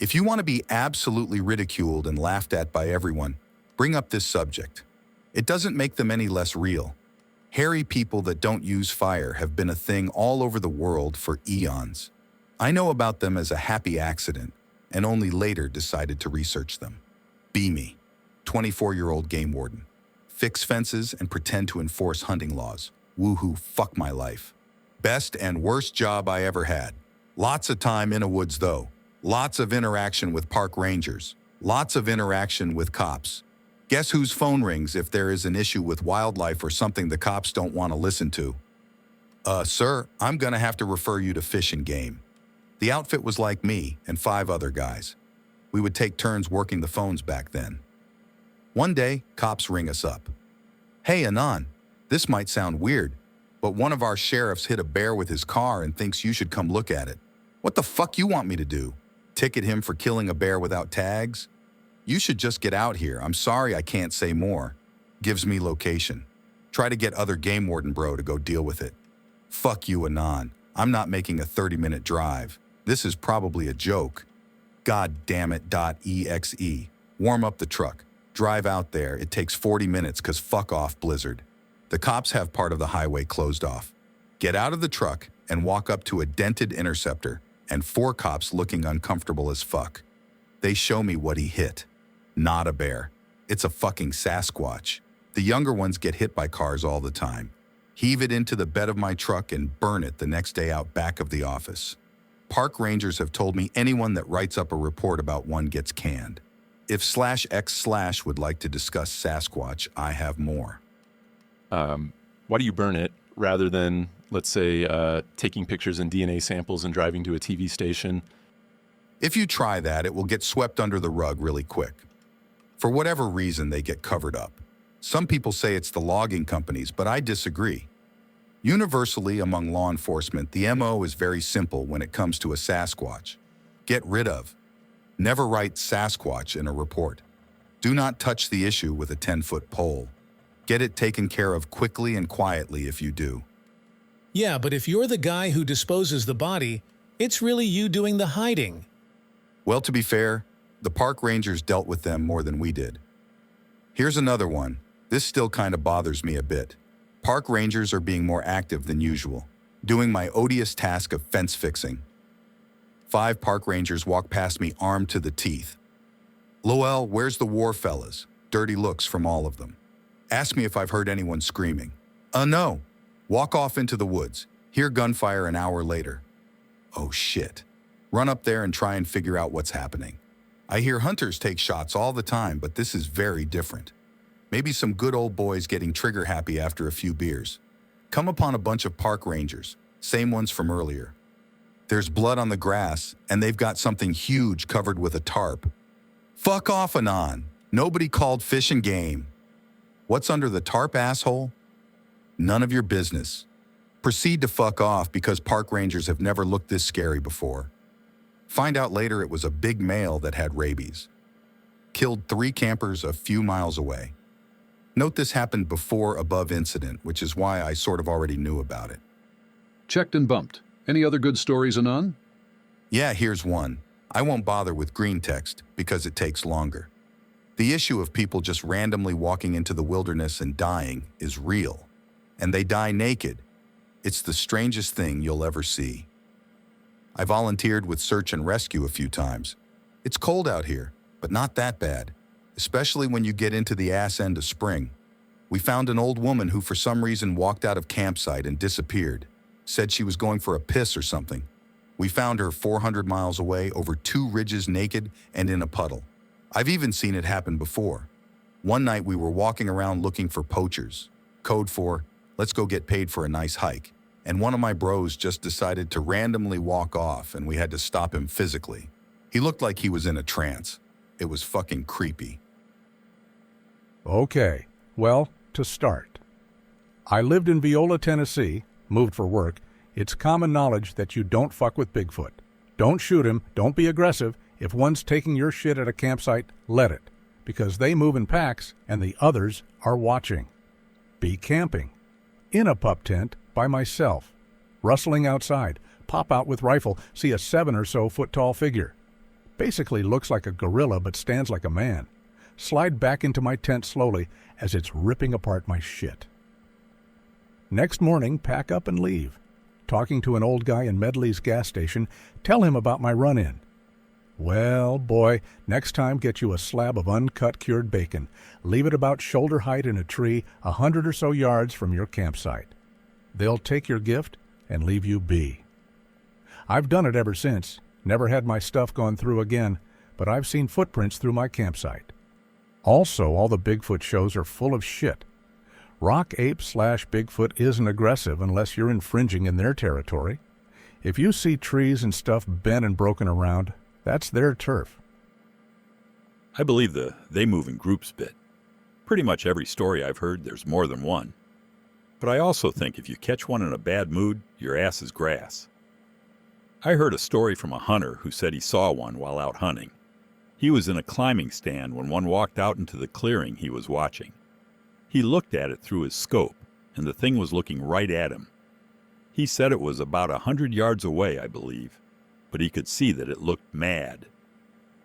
If you want to be absolutely ridiculed and laughed at by everyone, bring up this subject. It doesn't make them any less real. Hairy people that don't use fire have been a thing all over the world for eons. I know about them as a happy accident, and only later decided to research them. Be me, 24-year-old game warden. Fix fences and pretend to enforce hunting laws. Woohoo, fuck my life. Best and worst job I ever had. Lots of time in a woods though. Lots of interaction with park rangers. Lots of interaction with cops. Guess whose phone rings if there is an issue with wildlife or something the cops don't want to listen to? Sir, I'm gonna have to refer you to Fish and Game. The outfit was like me and 5 other guys. We would take turns working the phones back then. One day, cops ring us up. Hey, Anon, this might sound weird, but one of our sheriffs hit a bear with his car and thinks you should come look at it. What the fuck you want me to do? Ticket him for killing a bear without tags? You should just get out here. I'm sorry I can't say more. Gives me location. Try to get other game warden bro to go deal with it. Fuck you, Anon. I'm not making a 30-minute drive. This is probably a joke. God damn it, .exe. Warm up the truck. Drive out there. It takes 40 minutes cause fuck off Blizzard. The cops have part of the highway closed off. Get out of the truck and walk up to a dented interceptor and 4 cops looking uncomfortable as fuck. They show me what he hit. Not a bear. It's a fucking Sasquatch. The younger ones get hit by cars all the time. Heave it into the bed of my truck and burn it the next day out back of the office. Park rangers have told me anyone that writes up a report about one gets canned. If /x/ would like to discuss Sasquatch, I have more. Why do you burn it rather than, let's say, taking pictures and DNA samples and driving to a TV station? If you try that, it will get swept under the rug really quick. For whatever reason, they get covered up. Some people say it's the logging companies, but I disagree. Universally among law enforcement, the MO is very simple when it comes to a Sasquatch. Get rid of. Never write Sasquatch in a report. Do not touch the issue with a 10-foot pole. Get it taken care of quickly and quietly if you do. Yeah, but if you're the guy who disposes the body, it's really you doing the hiding. Well, to be fair, the park rangers dealt with them more than we did. Here's another one. This still kind of bothers me a bit. Park rangers are being more active than usual, doing my odious task of fence fixing. 5 park rangers walk past me armed to the teeth. Lowell, where's the war fellas? Dirty looks from all of them. Ask me if I've heard anyone screaming. No. Walk off into the woods. Hear gunfire an hour later. Oh shit. Run up there and try and figure out what's happening. I hear hunters take shots all the time, but this is very different. Maybe some good old boys getting trigger happy after a few beers. Come upon a bunch of park rangers, same ones from earlier. There's blood on the grass, and they've got something huge covered with a tarp. Fuck off, Anon. Nobody called Fish and Game. What's under the tarp, asshole? None of your business. Proceed to fuck off because park rangers have never looked this scary before. Find out later it was a big male that had rabies. Killed 3 campers a few miles away. Note this happened before above incident, which is why I sort of already knew about it. Checked and bumped. Any other good stories, Anon? Yeah, here's one. I won't bother with Greentext because it takes longer. The issue of people just randomly walking into the wilderness and dying is real. And they die naked. It's the strangest thing you'll ever see. I volunteered with search and rescue a few times. It's cold out here, but not that bad, especially when you get into the ass end of spring. We found an old woman who for some reason walked out of campsite and disappeared. Said she was going for a piss or something. We found her 400 miles away over 2 ridges naked and in a puddle. I've even seen it happen before. One night we were walking around looking for poachers. Code for, let's go get paid for a nice hike. And one of my bros just decided to randomly walk off and we had to stop him physically. He looked like he was in a trance. It was fucking creepy. Okay, well, to start. I lived in Viola, Tennessee, moved for work. It's common knowledge that you don't fuck with Bigfoot. Don't shoot him, don't be aggressive. If one's taking your shit at a campsite, let it, because they move in packs and the others are watching. Be camping. In a pup tent by myself. Rustling outside. Pop out with rifle, see a 7 or so foot tall figure. Basically looks like a gorilla but stands like a man. Slide back into my tent slowly as it's ripping apart my shit. Next morning, pack up and leave. Talking to an old guy in Medley's gas station, tell him about my run-in. Well, boy, next time get you a slab of uncut cured bacon. Leave it about shoulder height in a tree 100 or so yards from your campsite. They'll take your gift and leave you be. I've done it ever since. Never had my stuff gone through again, but I've seen footprints through my campsite. Also, all the Bigfoot shows are full of shit. Rock ape / Bigfoot isn't aggressive unless you're infringing in their territory. If you see trees and stuff bent and broken around, that's their turf. I believe they move in groups bit. Pretty much every story I've heard, there's more than one. But I also think if you catch one in a bad mood, your ass is grass. I heard a story from a hunter who said he saw one while out hunting. He was in a climbing stand when one walked out into the clearing he was watching. He looked at it through his scope, and the thing was looking right at him. He said it was about 100 yards away, I believe, but he could see that it looked mad.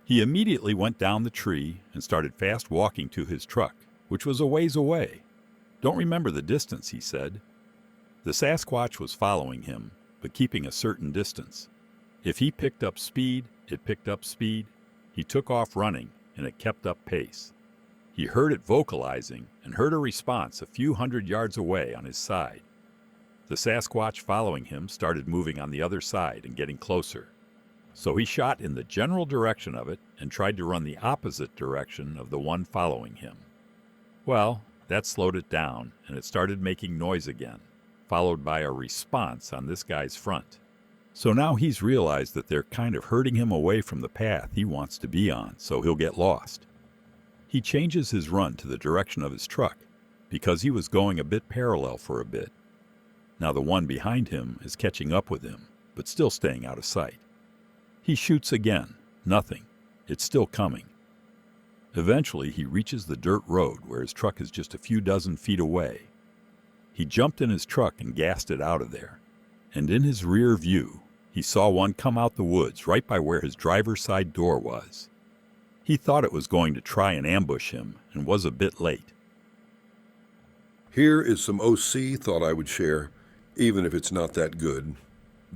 He immediately went down the tree and started fast walking to his truck, which was a ways away. Don't remember the distance, he said. The Sasquatch was following him, but keeping a certain distance. If he picked up speed, it picked up speed. He took off running, and it kept up pace. He heard it vocalizing and heard a response a few hundred yards away on his side. The Sasquatch following him started moving on the other side and getting closer. So he shot in the general direction of it and tried to run the opposite direction of the one following him. Well, that slowed it down, and it started making noise again, followed by a response on this guy's front. So now he's realized that they're kind of herding him away from the path he wants to be on, so he'll get lost. He changes his run to the direction of his truck, because he was going a bit parallel for a bit. Now the one behind him is catching up with him, but still staying out of sight. He shoots again. Nothing. It's still coming. Eventually, he reaches the dirt road where his truck is just a few dozen feet away. He jumped in his truck and gassed it out of there. And in his rear view, he saw one come out the woods right by where his driver's side door was. He thought it was going to try and ambush him and was a bit late. Here is some OC thought I would share, even if it's not that good.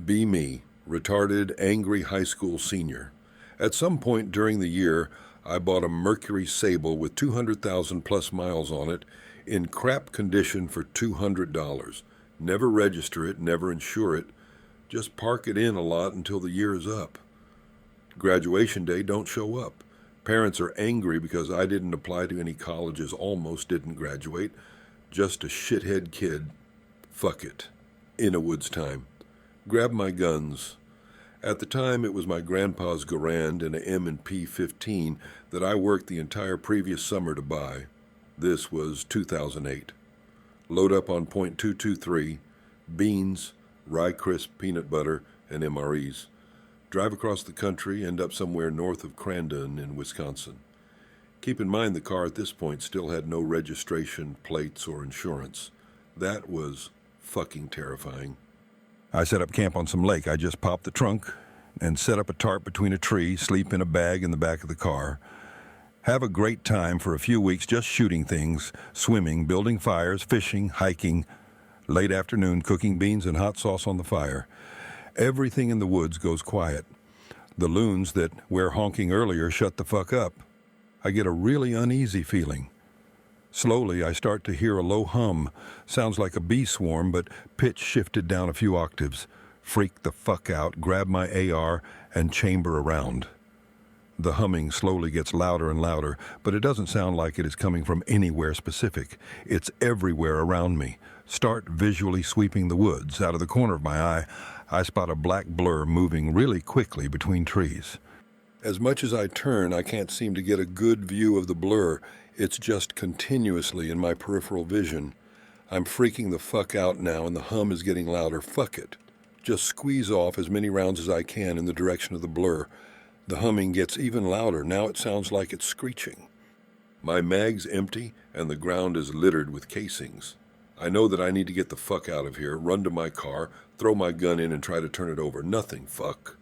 Be me, retarded, angry high school senior. At some point during the year, I bought a Mercury Sable with 200,000 plus miles on it in crap condition for $200. Never register it, never insure it. Just park it in a lot until the year is up. Graduation day, don't show up. Parents are angry because I didn't apply to any colleges, almost didn't graduate. Just a shithead kid. Fuck it. Innawoods time. Grab my guns. At the time, it was my grandpa's Garand and a M&P 15 that I worked the entire previous summer to buy. This was 2008. Load up on .223, beans, rye crisp peanut butter, and MREs. Drive across the country, end up somewhere north of Crandon in Wisconsin. Keep in mind the car at this point still had no registration, plates, or insurance. That was fucking terrifying. I set up camp on some lake. I just popped the trunk and set up a tarp between a tree, sleep in a bag in the back of the car. Have a great time for a few weeks just shooting things, swimming, building fires, fishing, hiking. Late afternoon, cooking beans and hot sauce on the fire. Everything in the woods goes quiet. The loons that were honking earlier shut the fuck up. I get a really uneasy feeling. Slowly, I start to hear a low hum. Sounds like a bee swarm, but pitch shifted down a few octaves. Freak the fuck out, grab my AR, and chamber around. The humming slowly gets louder and louder, but it doesn't sound like it is coming from anywhere specific. It's everywhere around me. Start visually sweeping the woods. Out of the corner of my eye, I spot a black blur moving really quickly between trees. As much as I turn, I can't seem to get a good view of the blur. It's just continuously in my peripheral vision. I'm freaking the fuck out now, and the hum is getting louder. Fuck it. Just squeeze off as many rounds as I can in the direction of the blur. The humming gets even louder. Now it sounds like it's screeching. My mag's empty, and the ground is littered with casings. I know that I need to get the fuck out of here, run to my car, throw my gun in and try to turn it over. Nothing, fuck.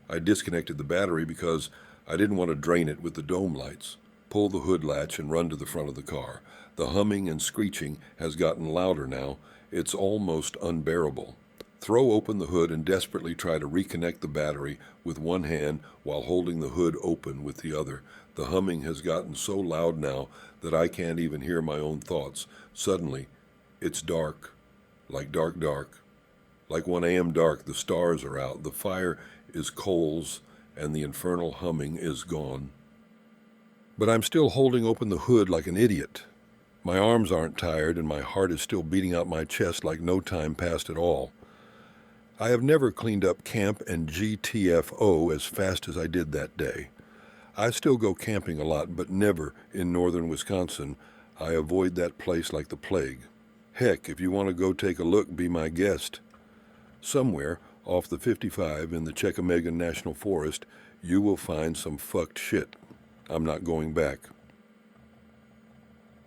I disconnected the battery because I didn't want to drain it with the dome lights. Pull the hood latch and run to the front of the car. The humming and screeching has gotten louder now. It's almost unbearable. Throw open the hood and desperately try to reconnect the battery with one hand while holding the hood open with the other. The humming has gotten so loud now that I can't even hear my own thoughts. Suddenly, it's dark, like dark. Like 1 a.m. dark, the stars are out, the fire is coals, and the infernal humming is gone. But I'm still holding open the hood like an idiot. My arms aren't tired, and my heart is still beating out my chest like no time passed at all. I have never cleaned up camp and GTFO as fast as I did that day. I still go camping a lot, but never in northern Wisconsin. I avoid that place like the plague. Heck, if you want to go take a look, be my guest. Somewhere off the 55 in the Chequamegon National Forest, you will find some fucked shit. I'm not going back.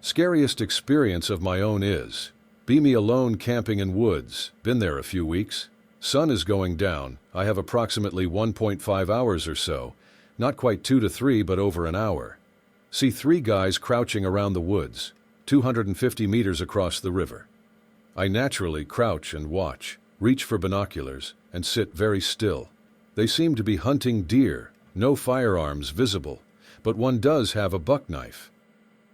Scariest experience of my own is, be me alone camping in woods, been there a few weeks. Sun is going down, I have approximately 1.5 hours or so, not quite 2 to 3 but over an hour. See 3 guys crouching around the woods, 250 meters across the river. I naturally crouch and watch, reach for binoculars, and sit very still. They seem to be hunting deer, no firearms visible, but one does have a buck knife.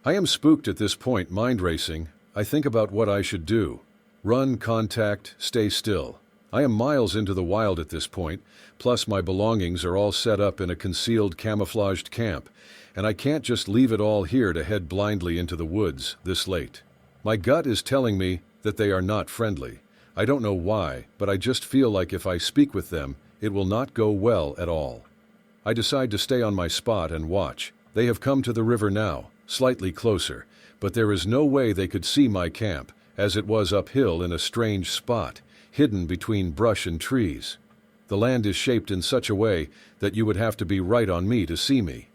I am spooked at this point, mind racing. I think about what I should do. Run, contact, stay still. I am miles into the wild at this point, plus my belongings are all set up in a concealed camouflaged camp, and I can't just leave it all here to head blindly into the woods this late. My gut is telling me that they are not friendly. I don't know why, but I just feel like if I speak with them, it will not go well at all. I decide to stay on my spot and watch. They have come to the river now, slightly closer, but there is no way they could see my camp, as it was uphill in a strange spot, hidden between brush and trees. The land is shaped in such a way that you would have to be right on me to see me.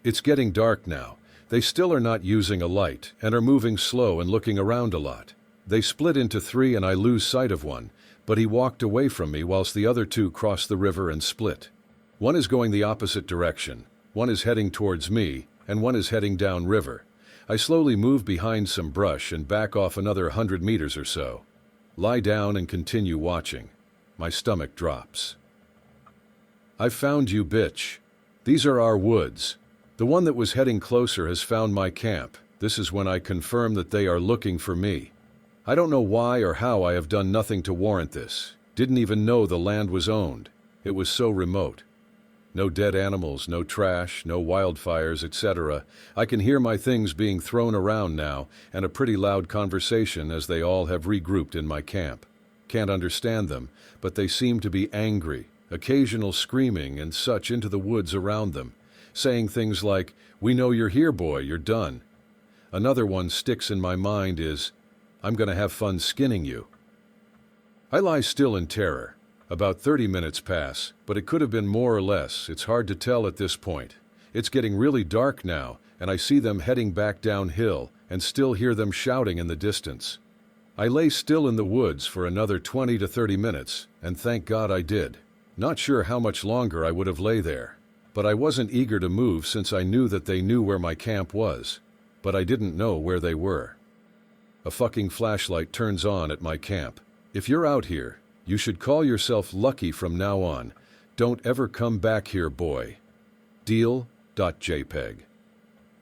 It's getting dark now. They still are not using a light and are moving slow and looking around a lot. They split into 3 and I lose sight of one, but he walked away from me whilst the other 2 crossed the river and split. One is going the opposite direction, one is heading towards me, and one is heading down river. I slowly move behind some brush and back off another 100 meters or so. Lie down and continue watching. My stomach drops. I've found you, bitch. These are our woods. The one that was heading closer has found my camp. This is when I confirm that they are looking for me. I don't know why or how I have done nothing to warrant this. Didn't even know the land was owned. It was so remote. No dead animals, no trash, no wildfires, etc. I can hear my things being thrown around now, and a pretty loud conversation as they all have regrouped in my camp. Can't understand them, but they seem to be angry, occasional screaming and such into the woods around them, saying things like, "We know you're here, boy, you're done." Another one sticks in my mind is, "I'm gonna have fun skinning you." I lie still in terror. About 30 minutes pass, but it could have been more or less. It's hard to tell at this point. It's getting really dark now, and I see them heading back downhill and still hear them shouting in the distance. I lay still in the woods for another 20 to 30 minutes, and thank God I did. Not sure how much longer I would have lay there, but I wasn't eager to move since I knew that they knew where my camp was, but I didn't know where they were. A fucking flashlight turns on at my camp. If you're out here, you should call yourself lucky from now on. Don't ever come back here, boy. Deal.jpg.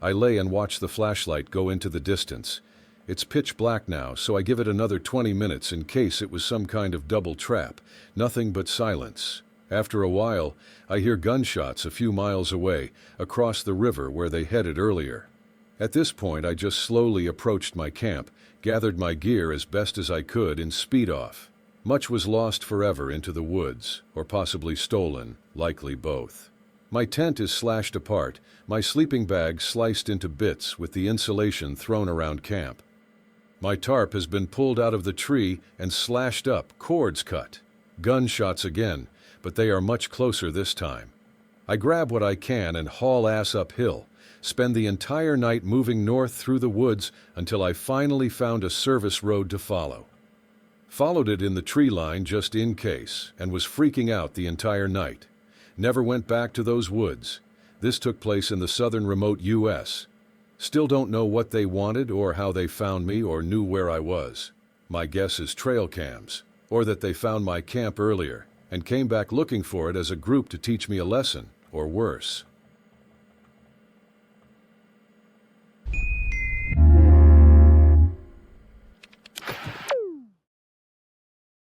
I lay and watch the flashlight go into the distance. It's pitch black now, so I give it another 20 minutes in case it was some kind of double trap. Nothing but silence. After a while, I hear gunshots a few miles away, across the river where they headed earlier. At this point, I just slowly approached my camp, gathered my gear as best as I could in speed off. Much was lost forever into the woods, or possibly stolen, likely both. My tent is slashed apart, my sleeping bag sliced into bits with the insulation thrown around camp. My tarp has been pulled out of the tree and slashed up, cords cut. Gunshots again, but they are much closer this time. I grab what I can and haul ass uphill, spend the entire night moving north through the woods until I finally found a service road to follow. Followed it in the tree line just in case, and was freaking out the entire night. Never went back to those woods. This took place in the southern remote U.S. Still don't know what they wanted or how they found me or knew where I was. My guess is trail cams, or that they found my camp earlier and came back looking for it as a group to teach me a lesson, or worse.